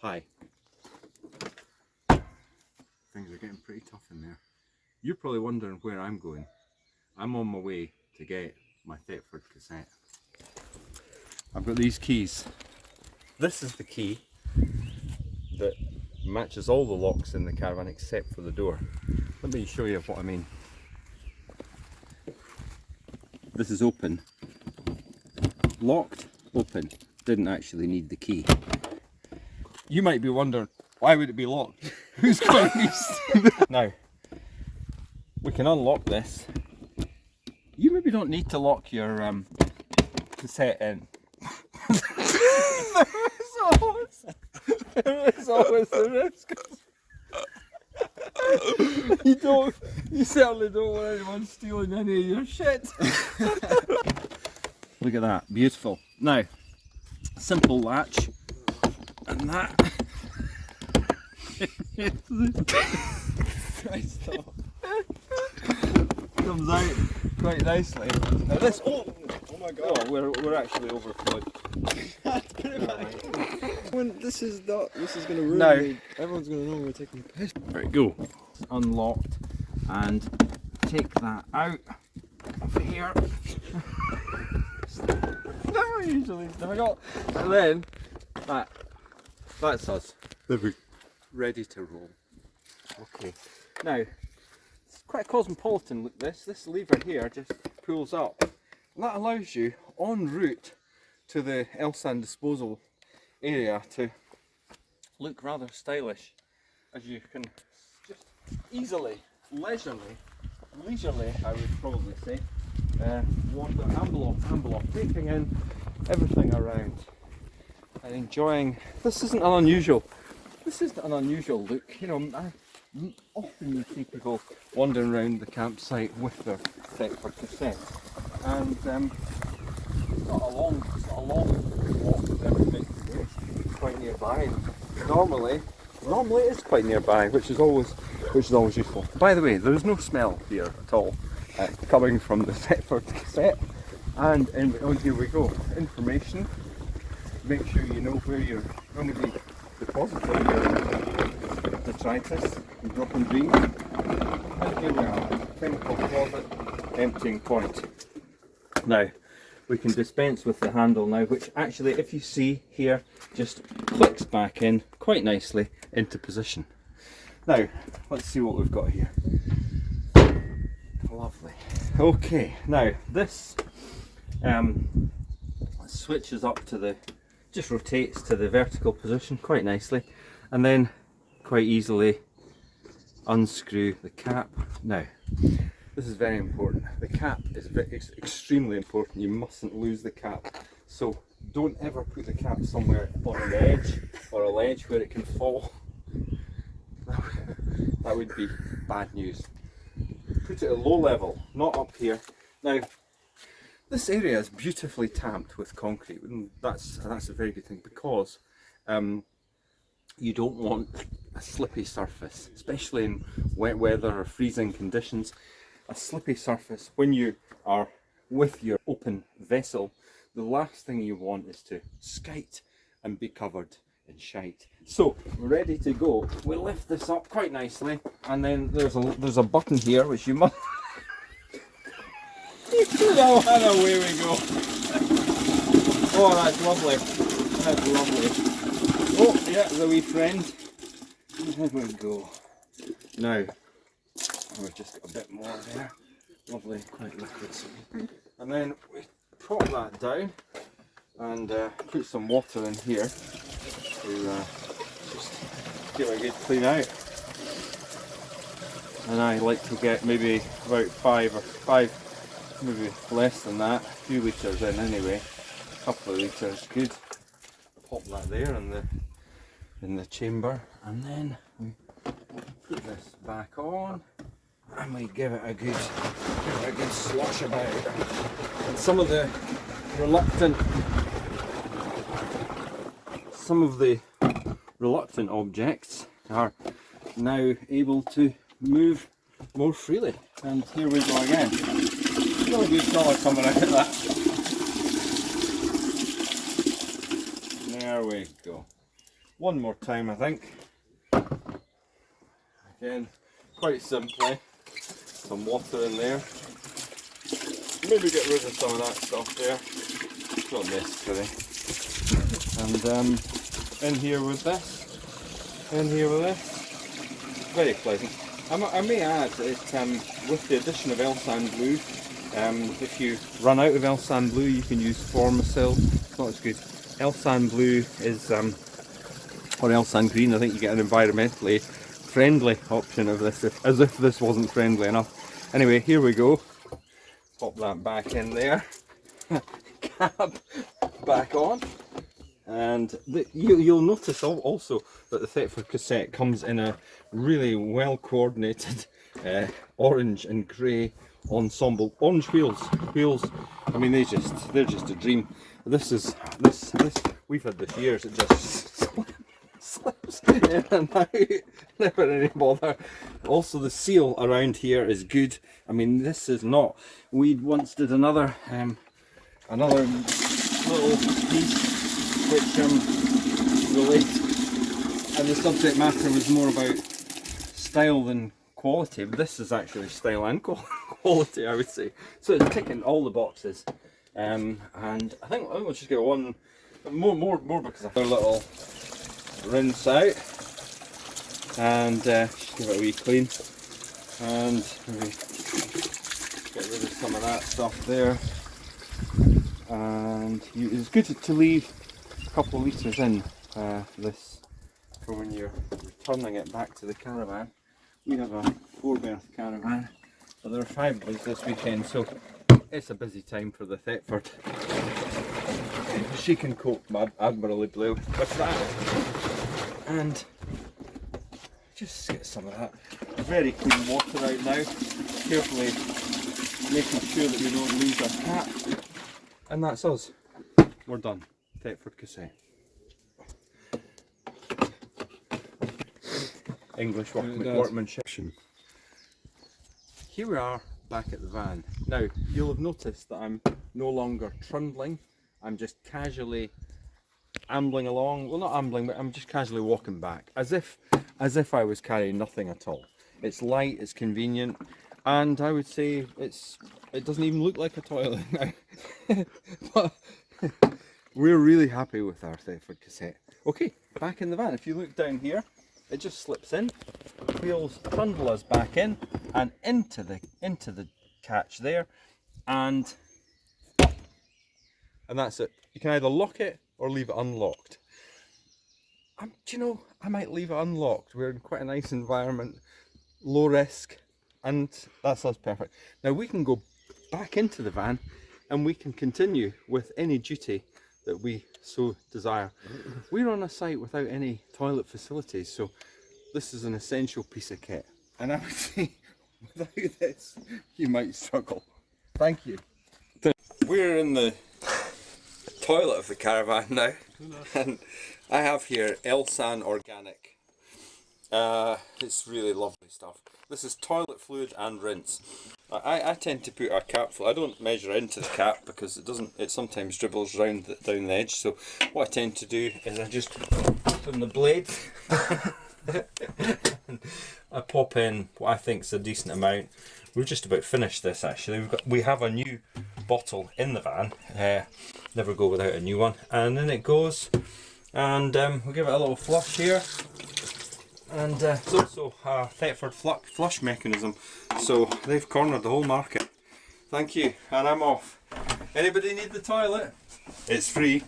Hi. Things are getting pretty tough in there. You're probably wondering where I'm going. I'm on my way to get my Thetford cassette. I've got these keys. This is the key that matches all the locks in the caravan except for the door. Let me show you what I mean. This is open. Locked, open. Didn't actually need the key. You might be wondering, why would it be locked? Who's going to use Now, we can unlock this. You maybe don't need to lock your cassette in. There is always a risk. You certainly don't want anyone stealing any of your shit. Look at that, beautiful. Now, simple latch, and that. Comes out quite nicely. Now this, oh my god, oh, we're actually overflowed. Put it back. When this is going to ruin me. Everyone's going to know we're taking a piss. There we go. It's unlocked, and take that out of here. No, usually difficult. And then that's us. Ready to roll. Okay. Now, it's quite a cosmopolitan look this. This lever here just pulls up. And that allows you en route to the Elsan disposal area to look rather stylish, as you can just easily, leisurely, I would probably say, wander amble off, taking in everything around and enjoying. This isn't an unusual look, you know. Often you see people wandering around the campsite with their Thetford cassette, and it's not a long walk with everything. It's quite nearby. Normally it is quite nearby, which is always useful. By the way, there is no smell here at all coming from the Thetford cassette. And here we go. Information. Make sure you know where you're going to be depositing your detritus, your dropping dreams. And here we are, chemical closet, emptying point. Now, we can dispense with the handle now, which actually, if you see here, just clicks back in quite nicely into position. Now, let's see what we've got here. Lovely. Okay, now this switches up to the, just rotates to the vertical position quite nicely, and then quite easily unscrew the cap. Now, this is very important. The cap is extremely important. You mustn't lose the cap. So don't ever put the cap somewhere on an edge or a ledge where it can fall. That would be bad news. Put it at low level, not up here. Now, this area is beautifully tamped with concrete, and that's a very good thing, because you don't want a slippy surface, especially in wet weather or freezing conditions. A slippy surface, when you are with your open vessel, the last thing you want is to skite and be covered in shite. So we're ready to go. We lift this up quite nicely, and then there's a button here which you must. Oh, and away we go. Oh, that's lovely. That's lovely. Oh, yeah, the wee friend. There we go. Now, we've just got a bit more there. Lovely, quite liquid. And then we prop that down and put some water in here to just give it a good clean out. And I like to get maybe about five, maybe less than that, a few litres in anyway. A couple of litres, good. Pop that there in the chamber, and then we put this back on, and we give it a good slosh about. And some of the reluctant objects are now able to move more freely. And here we go again. Really good colour coming out of that. There we go. one more time, I think. Again, quite simply, some water in there. Maybe get rid of some of that stuff there. It's not necessary. And in here with this. Very pleasant. I may add that with the addition of Elsan Blue, if you run out of Elsan Blue, you can use Formicil. It's not as good. Elsan Blue is, or Elsan Green. I think you get an environmentally friendly option of this, as if this wasn't friendly enough. Anyway, here we go. Pop that back in there. Cap back on. And you'll notice also that the Thetford Cassette comes in a really well coordinated orange and grey ensemble. Orange wheels. I mean, they're just a dream. This we've had this years. It just slips in and out, never any bother. Also, the seal around here is good. I mean, this is not. We once did another little piece which relates, and the subject matter was more about style than quality. But this is actually style and quality, I would say. So it's ticking all the boxes, and I think we'll just get one more because I have a little rinse out, and just give it a wee clean, and maybe get rid of some of that stuff there. And it's good to leave a couple of litres in this for when you're returning it back to the caravan. We have a 4-berth caravan, but there are 5 of us this weekend, so it's a busy time for the Thetford. She can cope admirably with that. And just get some of that very clean water out now, carefully making sure that we don't lose our cap. And that's us. We're done. Thetford Cassette. English workmanship. Here we are back at the van. Now, you'll have noticed that I'm no longer trundling. I'm just casually ambling along. Well, not ambling, but I'm just casually walking back, as if I was carrying nothing at all. It's light, it's convenient, and I would say it doesn't even look like a toilet now. But we're really happy with our Thetford Cassette. Okay, back in the van. If you look down here, it just slips in. Wheels trundle us back in and into the catch there, and that's it. You can either lock it or leave it unlocked. Do you know, I might leave it unlocked. We're in quite a nice environment, low risk, and that's us perfect. Now we can go back into the van and we can continue with any duty that we so desire. We're on a site without any toilet facilities, so this is an essential piece of kit. And I would say, without this, you might struggle. Thank you. We're in the toilet of the caravan now, and I have here Elsan Organic. It's really lovely stuff. This is toilet fluid and rinse. I tend to put a capful. I don't measure into the cap because it sometimes dribbles down the edge. So what I tend to do is I just open the blade. I pop in what I think is a decent amount. We're just about finished this actually. We have a new bottle in the van. Never go without a new one. And then it goes, and we'll give it a little flush here. And it's also a Thetford flush mechanism, so they've cornered the whole market. Thank you, and I'm off. Anybody need the toilet? It's free.